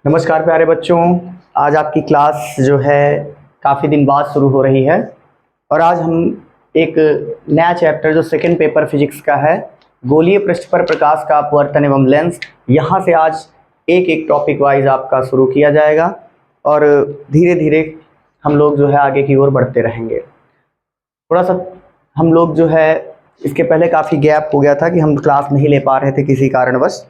नमस्कार प्यारे बच्चों। आज आपकी क्लास जो है काफ़ी दिन बाद शुरू हो रही है और आज हम एक नया चैप्टर जो सेकंड पेपर फिजिक्स का है, गोलीय पृष्ठ पर प्रकाश का अपवर्तन एवं लेंस, यहाँ से आज एक एक टॉपिक वाइज आपका शुरू किया जाएगा और धीरे धीरे हम लोग जो है आगे की ओर बढ़ते रहेंगे। थोड़ा सा हम लोग जो है इसके पहले काफ़ी गैप हो गया था कि हम क्लास नहीं ले पा रहे थे किसी कारणवश,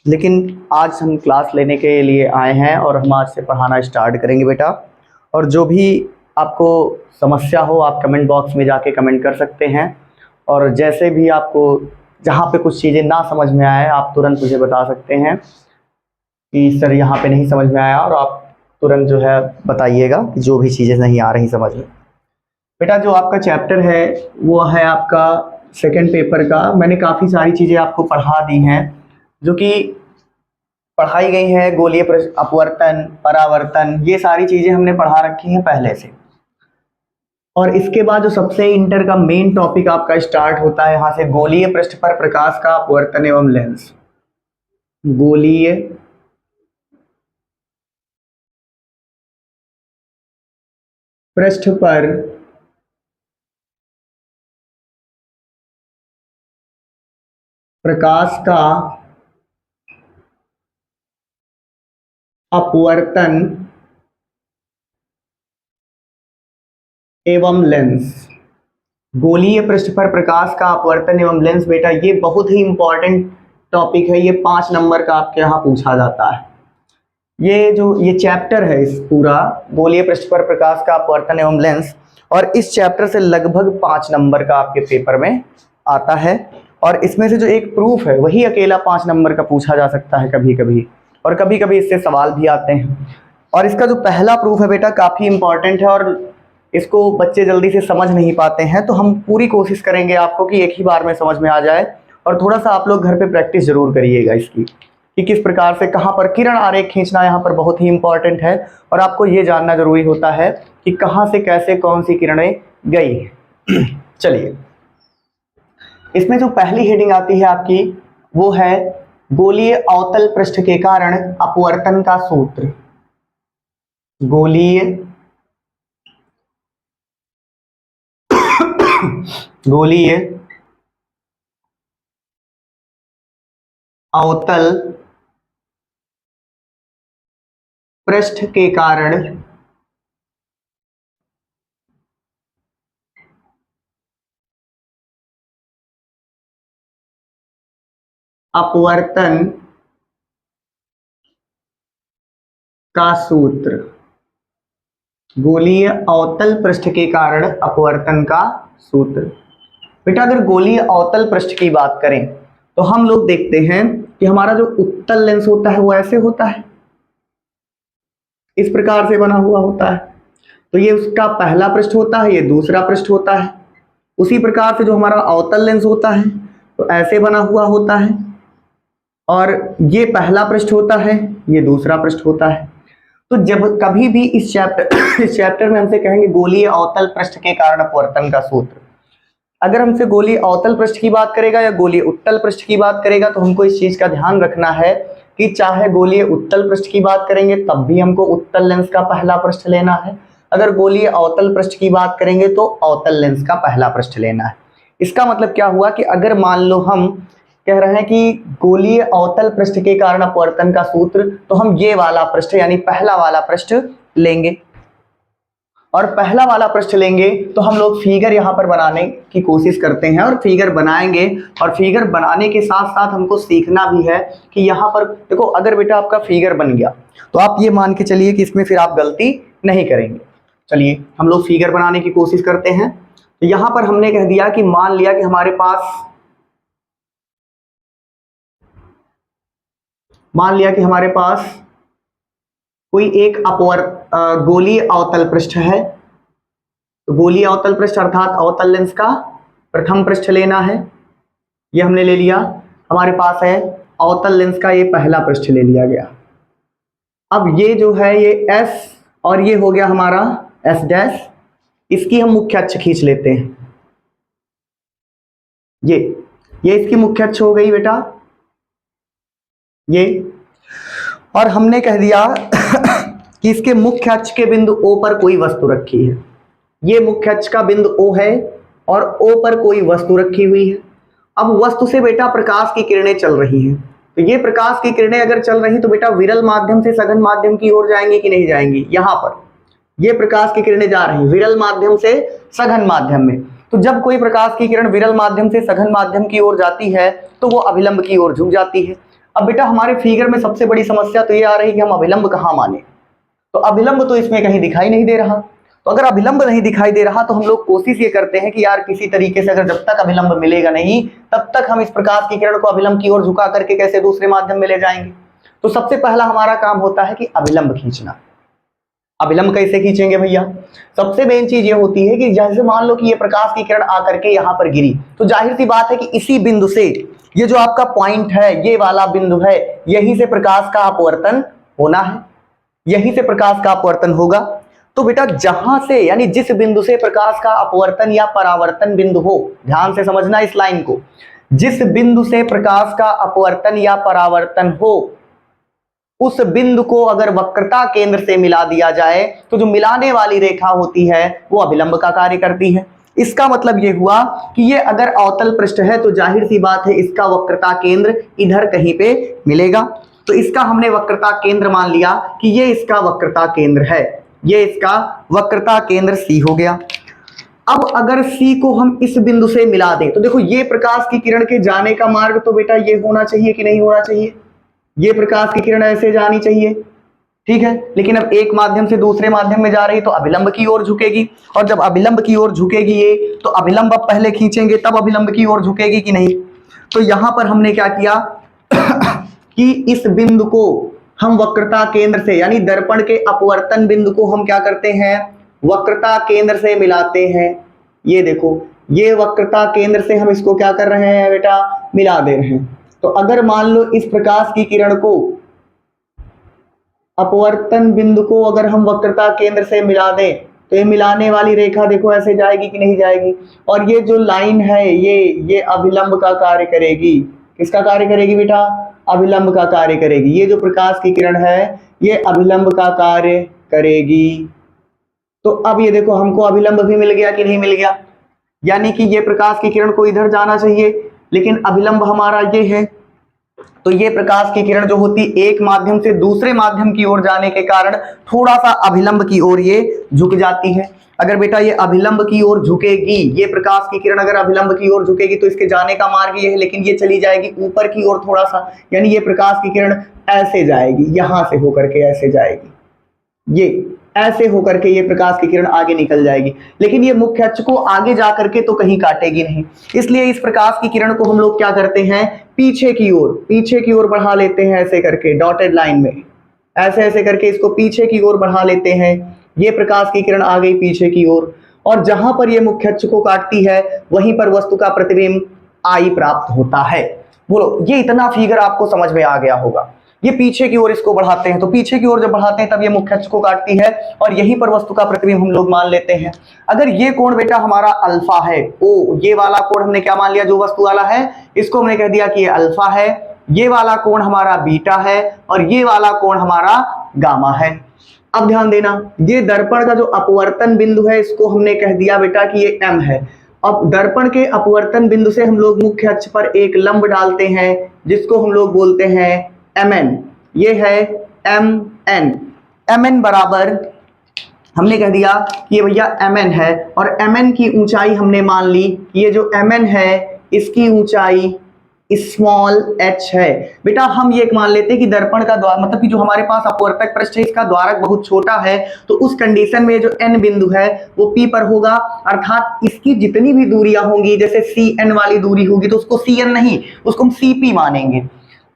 लेकिन आज हम क्लास लेने के लिए आए हैं और हम आज से पढ़ाना स्टार्ट करेंगे बेटा। और जो भी आपको समस्या हो आप कमेंट बॉक्स में जाके कमेंट कर सकते हैं और जैसे भी आपको जहाँ पे कुछ चीज़ें ना समझ में आए आप तुरंत मुझे बता सकते हैं कि सर यहाँ पे नहीं समझ में आया, और आप तुरंत जो है बताइएगा कि जो भी चीज़ें नहीं आ रही समझ में। बेटा जो आपका चैप्टर है वो है आपका सेकंड पेपर का। मैंने काफ़ी सारी चीज़ें आपको पढ़ा दी हैं जो कि पढ़ाई गई है, गोलीय अपवर्तन, परावर्तन, ये सारी चीज़ें हमने पढ़ा रखी हैं पहले से। और इसके बाद जो सबसे इंटर का मेन टॉपिक आपका स्टार्ट होता है यहाँ से, गोलीय पृष्ठ पर प्रकाश का अपवर्तन एवं लेंस। गोलीय पृष्ठ पर प्रकाश का अपवर्तन एवं लेंस। गोलीय पृष्ठ पर प्रकाश का अपवर्तन एवं लेंस बेटा ये बहुत ही इंपॉर्टेंट टॉपिक है, ये 5 नंबर का आपके यहाँ पूछा जाता है। ये चैप्टर है इस पूरा गोलीय पृष्ठ पर प्रकाश का अपवर्तन एवं लेंस, और इस चैप्टर से लगभग 5 नंबर का आपके पेपर में आता है। और इसमें से जो एक प्रूफ है वही अकेला 5 नंबर का पूछा जा सकता है कभी कभी, और कभी कभी इससे सवाल भी आते हैं। और इसका जो पहला प्रूफ है बेटा काफ़ी इंपॉर्टेंट है और इसको बच्चे जल्दी से समझ नहीं पाते हैं, तो हम पूरी कोशिश करेंगे आपको कि एक ही बार में समझ में आ जाए। और थोड़ा सा आप लोग घर पे प्रैक्टिस जरूर करिएगा इसकी कि किस प्रकार से कहाँ पर किरण आरेख खींचना यहाँ पर बहुत ही इंपॉर्टेंट है, और आपको ये जानना जरूरी होता है कि कहाँ से कैसे कौन सी किरणें गई। चलिए, इसमें जो पहली हेडिंग आती है आपकी वो है गोलीय अवतल पृष्ठ के कारण अपवर्तन का सूत्र। गोलीय अवतल पृष्ठ के कारण अपवर्तन का सूत्र। गोलीय अवतल पृष्ठ के कारण अपवर्तन का सूत्र। बेटा अगर गोलीय अवतल पृष्ठ की बात करें तो हम लोग देखते हैं कि हमारा जो उत्तल लेंस होता है वो ऐसे होता है, इस प्रकार से बना हुआ होता है। तो ये उसका पहला पृष्ठ होता है, ये दूसरा पृष्ठ होता है। उसी प्रकार से जो हमारा अवतल लेंस होता है तो ऐसे बना हुआ होता है, और ये पहला पृष्ठ होता है, ये दूसरा पृष्ठ होता है। तो जब कभी भी इस चैप्टर में हमसे कहेंगे गोलीय अवतल पृष्ठ के कारण अपवर्तन का सूत्र, अगर हमसे गोलीय अवतल पृष्ठ की बात करेगा या गोलीय उत्तल पृष्ठ की बात करेगा तो हमको इस चीज का ध्यान रखना है कि चाहे गोलीय उत्तल पृष्ठ की बात करेंगे तब भी हमको उत्तल लेंस का पहला पृष्ठ लेना है, अगर गोलीय अवतल पृष्ठ की बात करेंगे तो अवतल लेंस का पहला पृष्ठ लेना है। इसका मतलब क्या हुआ कि अगर मान लो हम कह रहे हैं कि गोलीय अवतल पृष्ठ के कारण अपवर्तन का सूत्र, तो हम ये वाला पृष्ठ यानी पहला वाला पृष्ठ लेंगे, और पहला वाला पृष्ठ लेंगे तो हम लोग फिगर यहाँ पर बनाने की कोशिश करते हैं और फिगर बनाएंगे। और फिगर बनाने के साथ साथ हमको सीखना भी है कि यहाँ पर देखो, अगर बेटा आपका फिगर बन गया तो आप ये मान के चलिए कि इसमें फिर आप गलती नहीं करेंगे। चलिए हम लोग फिगर बनाने की कोशिश करते हैं। तो यहाँ पर हमने कह दिया कि मान लिया कि हमारे पास कोई एक गोलीय अवतल पृष्ठ है। तो गोलीय अवतल पृष्ठ अर्थात अवतल लेंस का प्रथम पृष्ठ लेना है, ये हमने ले लिया। हमारे पास है अवतल लेंस का ये पहला पृष्ठ ले लिया गया। अब ये जो है ये S और ये हो गया हमारा S डैश, इसकी हम मुख्य अक्ष खींच लेते हैं। ये इसकी मुख्य अक्ष हो गई बेटा, ये और हमने कह दिया कि इसके मुख्य अक्ष के बिंदु O पर कोई वस्तु रखी है। ये मुख्य अक्ष का बिंदु O है और O पर कोई वस्तु रखी हुई है। अब वस्तु से बेटा प्रकाश की किरणें चल रही हैं, तो ये प्रकाश की किरणें अगर चल रही तो बेटा विरल माध्यम से सघन माध्यम की ओर जाएंगी कि नहीं जाएंगी? यहां पर ये प्रकाश की किरणें जा रही विरल माध्यम से सघन माध्यम में। तो जब कोई प्रकाश की किरण विरल माध्यम से सघन माध्यम की ओर जाती है तो वो अभिलंब की ओर झुक जाती है। अब बेटा हमारे फिगर में सबसे बड़ी समस्या तो ये आ रही है कि हम अभिलंब कहाँ माने, तो अभिलंब तो इसमें कहीं दिखाई नहीं दे रहा। तो अगर अभिलंब नहीं दिखाई दे रहा तो हम लोग कोशिश ये करते हैं कि यार किसी तरीके से अगर जब तक अभिलंब मिलेगा नहीं तब तक हम इस प्रकाश की किरण को अभिलंब की ओर झुका करके कैसे दूसरे माध्यम में ले जाएंगे। तो सबसे पहला हमारा काम होता है कि अभिलंब खींचना। अभिलंब कैसे खींचेंगे भैया? सबसे मेन चीज ये होती है कि जैसे मान लो कि ये प्रकाश की किरण आकर के यहाँ पर गिरी, तो जाहिर सी बात है कि इसी बिंदु से ये जो आपका पॉइंट है, ये वाला बिंदु है, यहीं से प्रकाश का अपवर्तन होना है, यहीं से प्रकाश का अपवर्तन होगा। तो बेटा जहां से यानी जिस बिंदु से प्रकाश का अपवर्तन या परावर्तन बिंदु हो, ध्यान से समझना इस लाइन को, जिस बिंदु से प्रकाश का अपवर्तन या परावर्तन हो उस बिंदु को अगर वक्रता केंद्र से मिला दिया जाए तो जो मिलाने वाली रेखा होती है वो अभिलंब का कार्य करती है। इसका मतलब ये हुआ कि ये अगर अवतल पृष्ठ है तो जाहिर सी बात है इसका वक्रता केंद्र इधर कहीं पे मिलेगा। तो इसका हमने वक्रता केंद्र मान लिया कि ये इसका वक्रता केंद्र है, ये इसका वक्रता केंद्र C हो गया। अब अगर C को हम इस बिंदु से मिला दें तो देखो ये प्रकाश की किरण के जाने का मार्ग तो बेटा ये होना चाहिए कि नहीं होना चाहिए? ये प्रकाश की किरण ऐसे जानी चाहिए, ठीक है। लेकिन अब एक माध्यम से दूसरे माध्यम में जा रही तो अभिलंब की ओर झुकेगी, और जब अभिलंब की ओर झुकेगी ये तो अभिलंब अब पहले खींचेंगे तब अभिलंब की ओर झुकेगी कि नहीं? तो यहां पर हमने क्या किया कि इस बिंदु को हम वक्रता केंद्र से यानी दर्पण के अपवर्तन बिंदु को हम क्या करते हैं, वक्रता केंद्र से मिलाते हैं। ये देखो ये वक्रता केंद्र से हम इसको क्या कर रहे हैं बेटा, मिला दे रहे हैं। तो अगर मान लो इस प्रकाश की किरण को अपवर्तन बिंदु को अगर हम वक्रता केंद्र से मिला दें तो ये मिलाने वाली रेखा देखो ऐसे जाएगी कि नहीं जाएगी? और ये जो लाइन है ये अभिलंब का कार्य करेगी। किसका कार्य करेगी बेटा? अभिलंब का कार्य करेगी। ये जो प्रकाश की किरण है ये अभिलंब का कार्य करेगी। तो अब ये देखो हमको अभिलंब भी मिल गया कि नहीं मिल गया? यानी कि ये प्रकाश की किरण को इधर जाना चाहिए लेकिन अभिलंब हमारा ये है। तो ये प्रकाश की किरण जो होती एक माध्यम से दूसरे माध्यम की ओर जाने के कारण थोड़ा सा अभिलंब की ओर ये झुक जाती है। अगर बेटा ये अभिलंब की ओर झुकेगी, ये प्रकाश की किरण अगर अभिलंब की ओर झुकेगी तो इसके जाने का मार्ग ये है, लेकिन ये चली जाएगी ऊपर की ओर थोड़ा सा, यानी ये प्रकाश की किरण ऐसे जाएगी, यहां से होकर के ऐसे जाएगी, ये ऐसे होकर के ये प्रकाश की किरण आगे निकल जाएगी। लेकिन ये मुख्य अक्ष को आगे जा करके तो कहीं काटेगी नहीं, इसलिए इस प्रकाश की किरण को हम लोग क्या करते हैं, पीछे की ओर बढ़ा लेते हैं ऐसे करके डॉटेड लाइन में, ऐसे ऐसे करके इसको पीछे की ओर बढ़ा लेते हैं। ये प्रकाश की किरण आ गई पीछे की ओर, और जहां पर ये मुख्य अक्ष को काटती है वहीं पर वस्तु का प्रतिबिंब I प्राप्त होता है। बोलो ये इतना फिगर आपको समझ में आ गया होगा। ये पीछे की ओर इसको बढ़ाते हैं, तो पीछे की ओर जब बढ़ाते हैं तब ये मुख्य अक्ष को काटती है और यहीं पर वस्तु का प्रतिबिंब हम लोग मान लेते हैं। अगर ये कोण बेटा हमारा अल्फा है, ओ ये वाला कोण हमने क्या मान लिया, जो वस्तु वाला है इसको हमने कह दिया कि ये अल्फा है, ये वाला कोण हमारा बीटा है और ये वाला कोण हमारा गामा है। अब ध्यान देना, ये दर्पण का जो अपवर्तन बिंदु है इसको हमने कह दिया बेटा कि ये M है। अब दर्पण के अपवर्तन बिंदु से हम लोग मुख्य अक्ष पर एक लंब डालते हैं जिसको हम लोग बोलते हैं MN। ये है MN। MN बराबर हमने कह दिया कि ये भैया MN है, और MN की ऊंचाई हमने मान ली, ये जो MN है इसकी ऊंचाई स्मॉल h है। बेटा हम ये मान लेते हैं कि दर्पण का द्वार मतलब कि जो हमारे पास अपवर्तक पृष्ठ है इसका द्वारक बहुत छोटा है, तो उस कंडीशन में जो n बिंदु है वो P पर होगा, अर्थात इसकी जितनी भी दूरियां होंगी, जैसे CN वाली दूरी होगी तो उसको CN नहीं, उसको हम CP मानेंगे,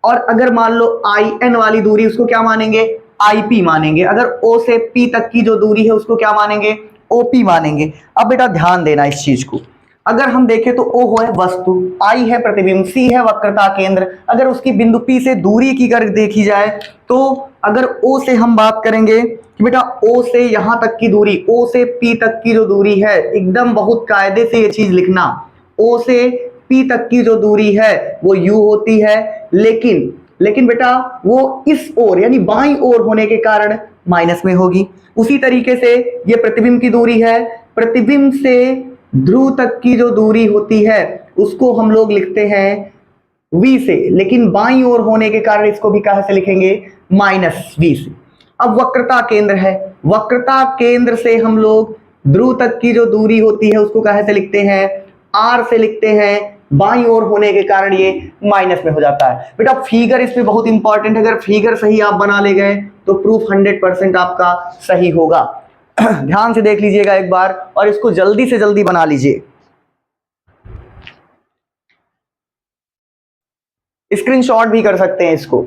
और अगर मान लो IN वाली दूरी उसको क्या मानेंगे, IP मानेंगे। अगर O से P तक की जो दूरी है उसको क्या मानेंगे, OP मानेंगे। अब बेटा ध्यान देना इस चीज को, अगर हम देखें तो O है वस्तु, I है प्रतिबिंब, C है वक्रता केंद्र। अगर उसकी बिंदु P से दूरी की अगर देखी जाए तो अगर O से हम बात करेंगे कि बेटा O से यहाँ तक की दूरी, O से P तक की जो दूरी है, एकदम बहुत कायदे से ये चीज लिखना, O से P तक की जो दूरी है वो U होती है, लेकिन लेकिन बेटा वो इस ओर यानी बाईं ओर होने के कारण माइनस में होगी। उसी तरीके से ये प्रतिबिंब की दूरी है, प्रतिबिंब से ध्रुव तक की जो दूरी होती है उसको हम लोग लिखते हैं v से, लेकिन बाईं ओर होने के कारण इसको भी कहां से लिखेंगे, माइनस v से। अब वक्रता केंद्र है, वक्रता केंद्र से हम लोग ध्रुव तक की जो दूरी होती है उसको कहां से लिखते हैं, r से लिखते हैं। बाईं ओर होने के कारण ये माइनस में हो जाता है। बेटा फिगर इसमें बहुत इंपॉर्टेंट है, अगर फिगर सही आप बना ले गए तो प्रूफ 100% आपका सही होगा। ध्यान से देख लीजिएगा एक बार और इसको जल्दी से जल्दी बना लीजिए, स्क्रीनशॉट भी कर सकते हैं इसको।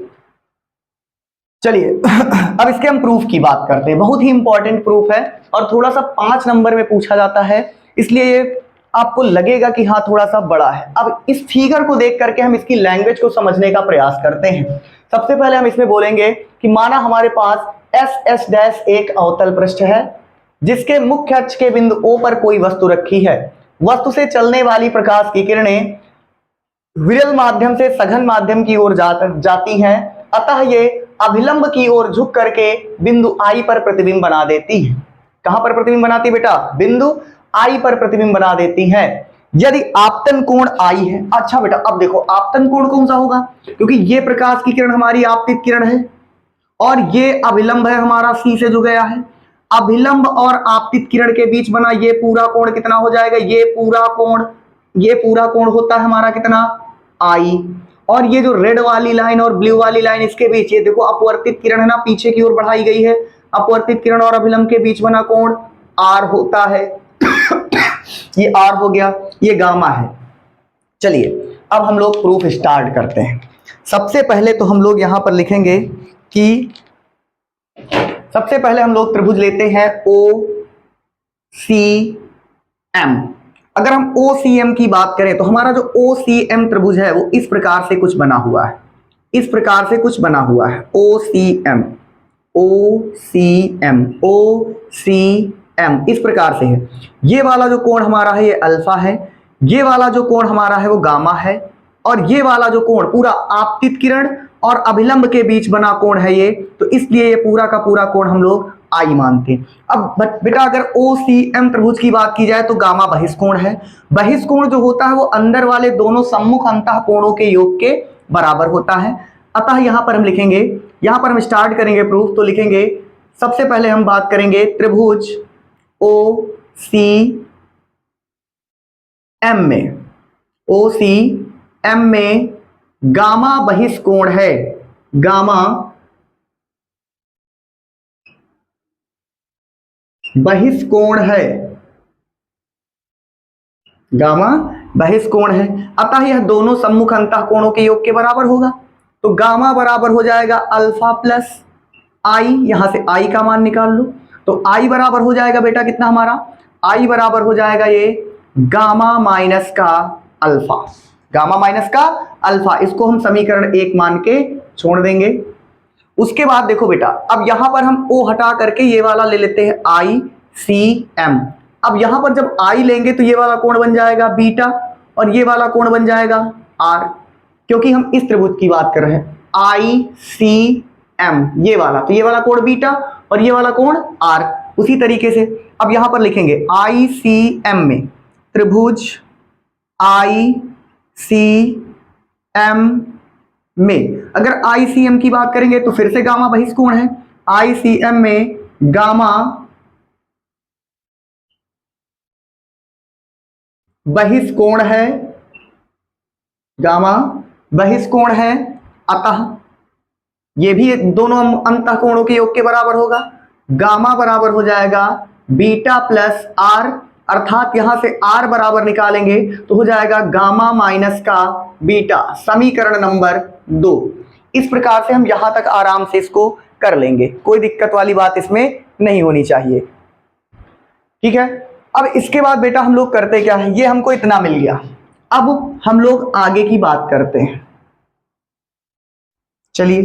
चलिए अब इसके हम प्रूफ की बात करते हैं, बहुत ही इंपॉर्टेंट प्रूफ है और थोड़ा सा 5 नंबर में पूछा जाता है, इसलिए ये आपको लगेगा कि हाँ थोड़ा सा बड़ा है। अब इस फिगर को देख करके हम इसकी लैंग्वेज को समझने का प्रयास करते हैं। सबसे पहले हम इसमें बोलेंगे कि माना हमारे पास एस डैश एक अवतल पृष्ठ है जिसके मुख्य अक्ष के बिंदु O पर कोई वस्तु रखी है। वस्तु से चलने वाली प्रकाश की किरणें विरल माध्यम से सघन माध्यम की ओर जाती हैं, अतः ये अभिलंब की ओर झुक करके बिंदु I पर प्रतिबिंब बना देती है। कहां पर प्रतिबिंब बनाती है बेटा, बिंदु I पर प्रतिबिंब बना देती है। यदि आपतन कोण I है, अच्छा बेटा अब देखो आपतन कोण कौन सा होगा, क्योंकि ये प्रकाश की किरण हमारी आपतित किरण है और ये अभिलंब है हमारा C से जो गया है। अभिलंब और आपतित किरण के बीच बना ये पूरा कोण कितना हो जाएगा, ये पूरा कोण होता है हमारा कितना, I। और ये जो रेड वाली लाइन और ब्लू वाली लाइन इसके बीच, ये देखो अपवर्तित किरण है ना, पीछे की ओर बढ़ाई गई है, अपवर्तित किरण और अभिलंब के बीच बना कोण R होता है। ये R हो गया, ये गामा है। चलिए अब हम लोग प्रूफ स्टार्ट करते हैं। सबसे पहले तो हम लोग यहां पर लिखेंगे कि सबसे पहले हम लोग त्रिभुज लेते हैं OCM। अगर हम OCM की बात करें तो हमारा जो OCM त्रिभुज है वो इस प्रकार से कुछ बना हुआ है, इस प्रकार से कुछ बना हुआ है OCM इस प्रकार से है। ये वाला जो कोण हमारा है ये अल्फा है, ये वाला जो कोण हमारा है वो गामा है और ये वाला जो कोण पूरा आपतित किरण और अभिलंब के बीच बना कोण है ये, तो इसलिए ये पूरा का पूरा कोण हम लोग I मानते हैं। अब बेटा अगर OCM त्रिभुज की बात की जाए तो गामा बहिष्कोण है। बहिष्कोण जो होता है वो अंदर वाले दोनों सम्मुख अंतः कोणों के योग के बराबर होता है। अतः यहां पर हम लिखेंगे, यहां पर हम स्टार्ट करेंगे प्रूफ, तो लिखेंगे सबसे पहले हम बात करेंगे त्रिभुज OCM में गामा बहिष्कोण है, गामा बहिष्कोण है, गामा बहिष्कोण है। अतः यह दोनों सम्मुख अंतः कोणों के योग के बराबर होगा, तो गामा बराबर हो जाएगा अल्फा प्लस I। यहां से I का मान निकाल लो, तो I बराबर हो जाएगा बेटा कितना हमारा, I बराबर हो जाएगा ये गामा माइनस का अल्फा, गामा माइनस का अल्फा। इसको हम समीकरण 1 मान के छोड़ देंगे। उसके बाद देखो बेटा अब यहां पर हम O हटा करके ये वाला ले लेते हैं ICM। अब यहां पर जब I लेंगे तो ये वाला कोण बन जाएगा बीटा और ये वाला कोण बन जाएगा R, क्योंकि हम इस त्रिभुज की बात कर रहे हैं ICM, ये वाला, तो ये वाला कोण बीटा और ये वाला कोण R। उसी तरीके से अब यहां पर लिखेंगे ICM में त्रिभुज ICM में अगर ICM की बात करेंगे तो फिर से गामा बहिष्कोण है। ICM में गामा बहिष्कोण है, गामा बहिष्कोण है, अतः ये भी दोनों अंतः कोणों के योग के बराबर होगा। गामा बराबर हो जाएगा बीटा प्लस R, अर्थात यहां से R बराबर निकालेंगे तो हो जाएगा गामा माइनस का बीटा, समीकरण नंबर 2। इस प्रकार से हम यहां तक आराम से इसको कर लेंगे, कोई दिक्कत वाली बात इसमें नहीं होनी चाहिए, ठीक है। अब इसके बाद बेटा हम लोग करते क्या है, ये हमको इतना मिल गया, अब हम लोग आगे की बात करते हैं। चलिए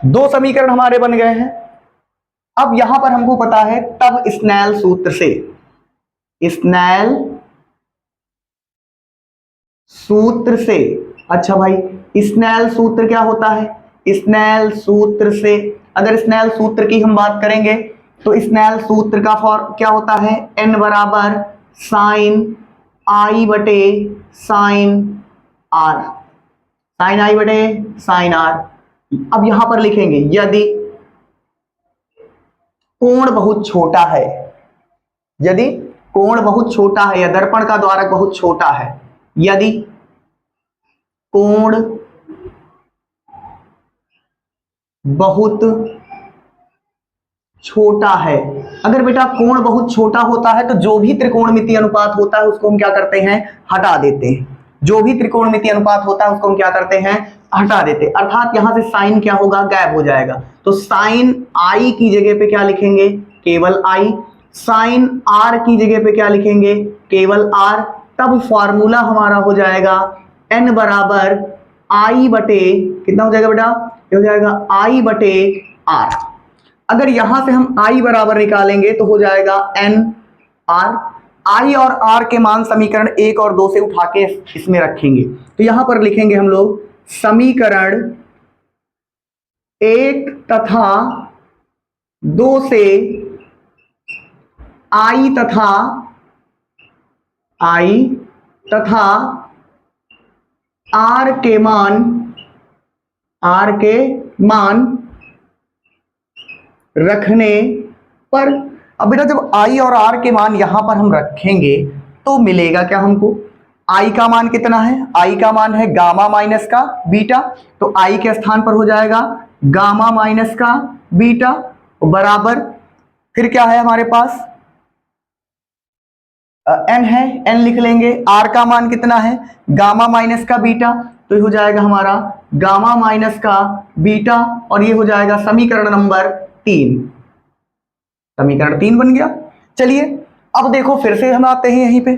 2 समीकरण हमारे बन गए हैं। अब यहां पर हमको पता है तब स्नेल सूत्र से, स्नेल सूत्र से अच्छा भाई, स्नेल सूत्र क्या होता है? स्नेल सूत्र से, अगर स्नेल सूत्र की हम बात करेंगे तो स्नेल सूत्र का फॉर्म क्या होता है? n बराबर साइन आई बटे साइन आर, साइन आई बटे साइन आर। अब यहां पर लिखेंगे यदि कोण बहुत छोटा है, यदि कोण बहुत छोटा है या दर्पण का द्वारक बहुत छोटा है, यदि कोण बहुत छोटा है, अगर बेटा कोण बहुत छोटा होता है तो जो भी त्रिकोणमितीय अनुपात होता है उसको हम क्या करते हैं? हटा देते हैं। जो भी त्रिकोणमितीय अनुपात होता है उसको हम क्या करते हैं? हटा देते हैं। अर्थात यहां से साइन क्या होगा? गायब हो जाएगा। तो साइन आई की जगह पे क्या लिखेंगे? केवल आई। साइन आर की जगह पे क्या लिखेंगे? केवल आर। तब फॉर्मूला हमारा हो जाएगा एन बराबर आई बटे, कितना हो जाएगा बेटा? ये हो जाएगा आई बटे आर। अगर यहां से हम i बराबर निकालेंगे तो हो जाएगा एन आर। आई और आर के मान समीकरण 1 और 2 से उठा के इसमें रखेंगे, तो यहां पर लिखेंगे हम लोग समीकरण 1 तथा 2 से i तथा r के मान रखने पर। अब बेटा जब i और r के मान यहां पर हम रखेंगे तो मिलेगा क्या हमको? i का मान कितना है? i का मान है गामा माइनस का बीटा, तो i के स्थान पर हो जाएगा गामा माइनस का बीटा बराबर, फिर क्या है हमारे पास? n है, n लिख लेंगे। r का मान कितना है? गामा माइनस का बीटा, तो ये हो जाएगा हमारा गामा माइनस का बीटा, और ये हो जाएगा समीकरण नंबर 3। समीकरण 3 बन गया। चलिए अब देखो फिर से हम आते हैं यहीं पे,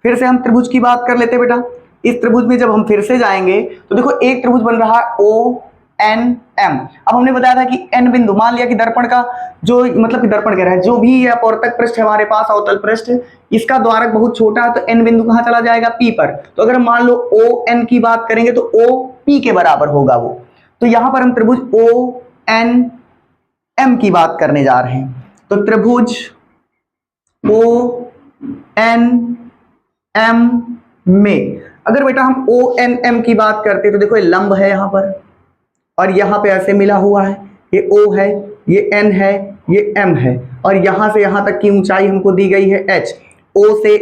फिर से हम त्रिभुज की बात कर लेते हैं बेटा। इस त्रिभुज में जब हम फिर से जाएंगे तो देखो एक त्रिभुज बन रहा है ओ एन एम। अब हमने बताया था कि एन बिंदु, मान लिया कि दर्पण का जो, मतलब कि दर्पण कह रहा है, जो भी ये अपवर्तक पृष्ठ है हमारे पास, अवतल पृष्ठ, इसका द्वारक बहुत छोटा है, तो एन बिंदु कहां चला जाएगा? पी पर। तो अगर हम मान लो ओ एन की बात करेंगे तो ओ पी के बराबर होगा वो। तो यहां पर हम त्रिभुज ओ एन एम की बात करने जा रहे हैं। तो त्रिभुज ओ एन एम में अगर बेटा हम ओ एन एम की बात करते तो देखो ये लंब है यहां पर, और यहां पे ऐसे मिला हुआ है, ये O है, ये N है, ये M है, और यहां से यहां तक की ऊंचाई हमको दी गई है H। O से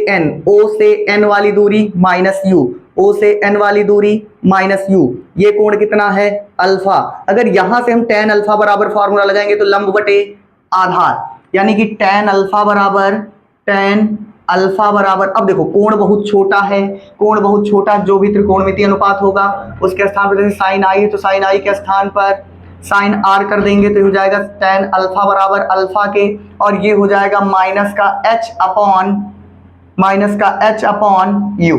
N वाली दूरी माइनस U, O से N वाली दूरी माइनस U, ये कोण कितना है? अल्फा। अगर यहां से हम tan अल्फा बराबर फॉर्मूला लगाएंगे तो लंब बटे आधार, यानी कि tan अल्फा बराबर, अब देखो कोण बहुत छोटा है, कोण बहुत छोटा, जो भी त्रिकोणमितीय अनुपात होगा उसके स्थान पर, जैसे साइन आई है तो साइन आई के स्थान पर साइन आर कर देंगे, तो हो जाएगा tan अल्फा बराबर अल्फा के, और ये हो जाएगा माइनस का h अपॉन यू।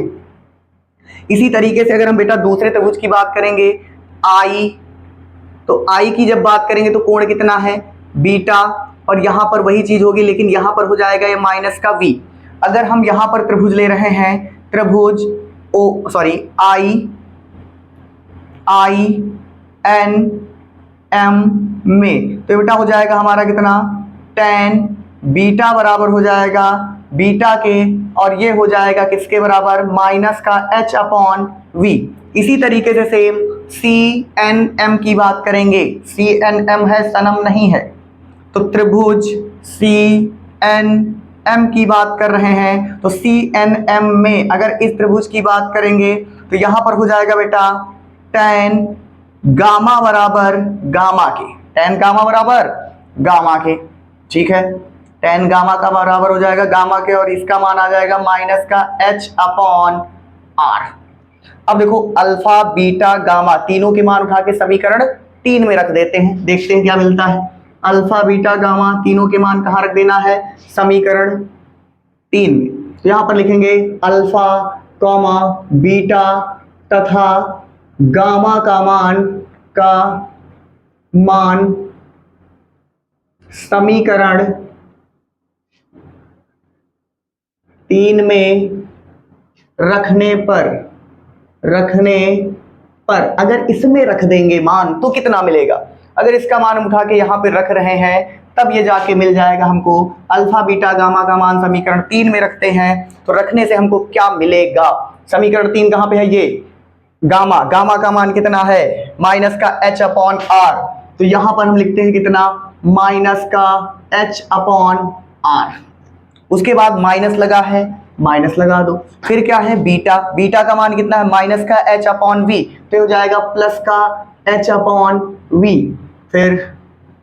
इसी तरीके से अगर हम बेटा दूसरे त्रिभुज की बात करेंगे आई, तो आई की जब बात करेंगे तो कोण कितना है? बीटा, और यहां पर वही चीज होगी, लेकिन यहां पर हो जाएगा ये माइनस का v। अगर हम यहां पर त्रिभुज ले रहे हैं, त्रिभुज आई एन एम में, तो बेटा हो जाएगा हमारा कितना? tan बीटा बराबर हो जाएगा बीटा के, और ये हो जाएगा किसके बराबर? माइनस का h अपॉन v। इसी तरीके से सेम सी एन एम की बात करेंगे, सी एन एम है, सनम नहीं है, तो त्रिभुज सी एन एम की बात कर रहे हैं, तो सी एन एम में अगर इस त्रिभुज की बात करेंगे तो यहां पर हो जाएगा बेटा tan गामा बराबर गामा के, tan गामा बराबर गामा के, ठीक है, tan गामा का बराबर हो जाएगा गामा के, और इसका मान आ जाएगा माइनस का h अपॉन आर। अब देखो अल्फा बीटा गामा तीनों के मान उठा के समीकरण 3 में रख देते हैं, देखते हैं क्या मिलता है। अल्फा बीटा गामा तीनों के मान कहां रख देना है? समीकरण 3 में। तो यहां पर लिखेंगे अल्फा कॉमा बीटा तथा गामा का मान समीकरण 3 में रखने पर अगर इसमें रख देंगे मान तो कितना मिलेगा। अगर इसका मान हम उठा के यहाँ पे रख रहे हैं तब ये जाके मिल जाएगा हमको अल्फा बीटा गामा का मान समीकरण 3 में रखते हैं तो रखने से हमको क्या मिलेगा। समीकरण 3 कहाँ पे है, ये गामा, गामा का मान कितना है माइनस का h अपॉन आर, तो यहां पर हम लिखते हैं कितना माइनस का h अपॉन आर। उसके बाद माइनस लगा है, माइनस लगा दो। फिर क्या है बीटा, बीटा का मान कितना है माइनस का h अपॉन वी, तो हो जाएगा प्लस का h अपॉन वी। फिर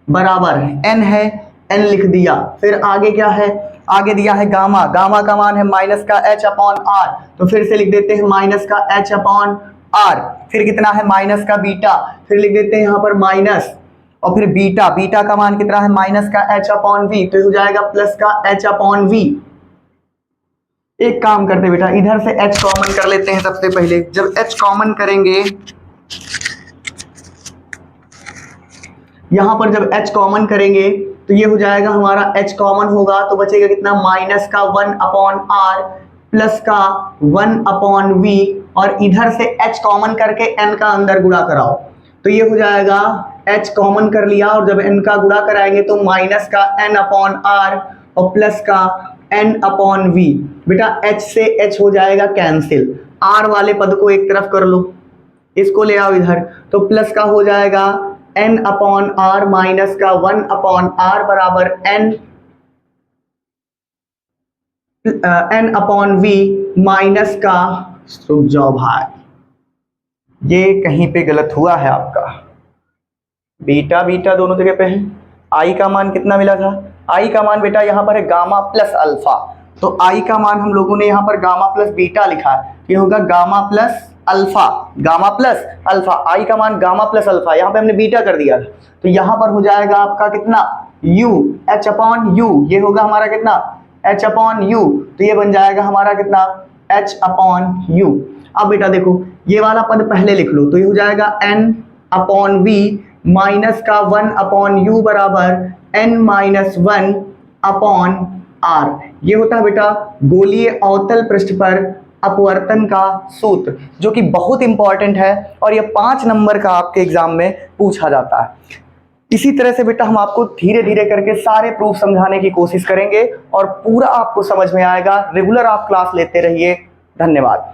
बराबर n है, n लिख दिया। फिर आगे क्या है, आगे दिया है गामा, गामा का मान है माइनस का h अपॉन आर, तो फिर से लिख देते हैं माइनस का h अपॉन आर। फिर कितना है माइनस का बीटा, फिर लिख देते हैं यहाँ पर माइनस, और फिर बीटा, बीटा का मान कितना है माइनस का h अपॉन वी, तो हो जाएगा प्लस का h अपॉन वी। एक काम करते बेटा, इधर से h कॉमन कर लेते हैं सबसे पहले। जब h कॉमन करेंगे, यहां पर जब h कॉमन करेंगे तो ये हो जाएगा हमारा h कॉमन होगा तो बचेगा कितना माइनस का 1 अपॉन आर प्लस का 1 अपॉन वी, और इधर से h कॉमन करके n का अंदर गुणा कराओ तो ये हो जाएगा h कॉमन कर लिया, और जब n का गुणा कराएंगे तो माइनस का n अपॉन आर और प्लस का n अपॉन वी। बेटा h से h हो जाएगा कैंसिल, r वाले पद को एक तरफ कर लो, इसको ले आओ इधर, तो प्लस का हो जाएगा n अपॉन आर माइनस का 1 अपॉन आर बराबर n अपॉन वी माइनस का, रुक जाओ भाई, ये कहीं पे गलत हुआ है आपका। बीटा बीटा दोनों जगह पे है। आई का मान कितना मिला था, आई का मान बेटा यहाँ पर है गामा प्लस अल्फा, तो आई का मान हम लोगों ने यहाँ पर गामा प्लस बीटा लिखा है, ये होगा gamma plus alpha, gamma plus alpha. I का मान गामा प्लस अल्फा, यहाँ पे हमने बीटा कर दिया, तो यहाँ पर हो जाएगा आपका कितना u, h अपॉन u, ये होगा हमारा कितना h अपॉन u, तो ये बन जाएगा हमारा कितना h अपॉन u। अब बेटा देखो ये वाला पद पहले लिख लो, तो ये हो जाएगा n अपॉन v माइनस का 1 अपॉन u बराबर n माइनस 1 अपॉन r। ये होता है बेटा गोलीय अवतल पृष्ठ पर अपवर्तन का सूत्र, जो कि बहुत इंपॉर्टेंट है और ये 5 नंबर का आपके एग्जाम में पूछा जाता है। इसी तरह से बेटा हम आपको धीरे धीरे करके सारे प्रूफ समझाने की कोशिश करेंगे और पूरा आपको समझ में आएगा। रेगुलर आप क्लास लेते रहिए। धन्यवाद।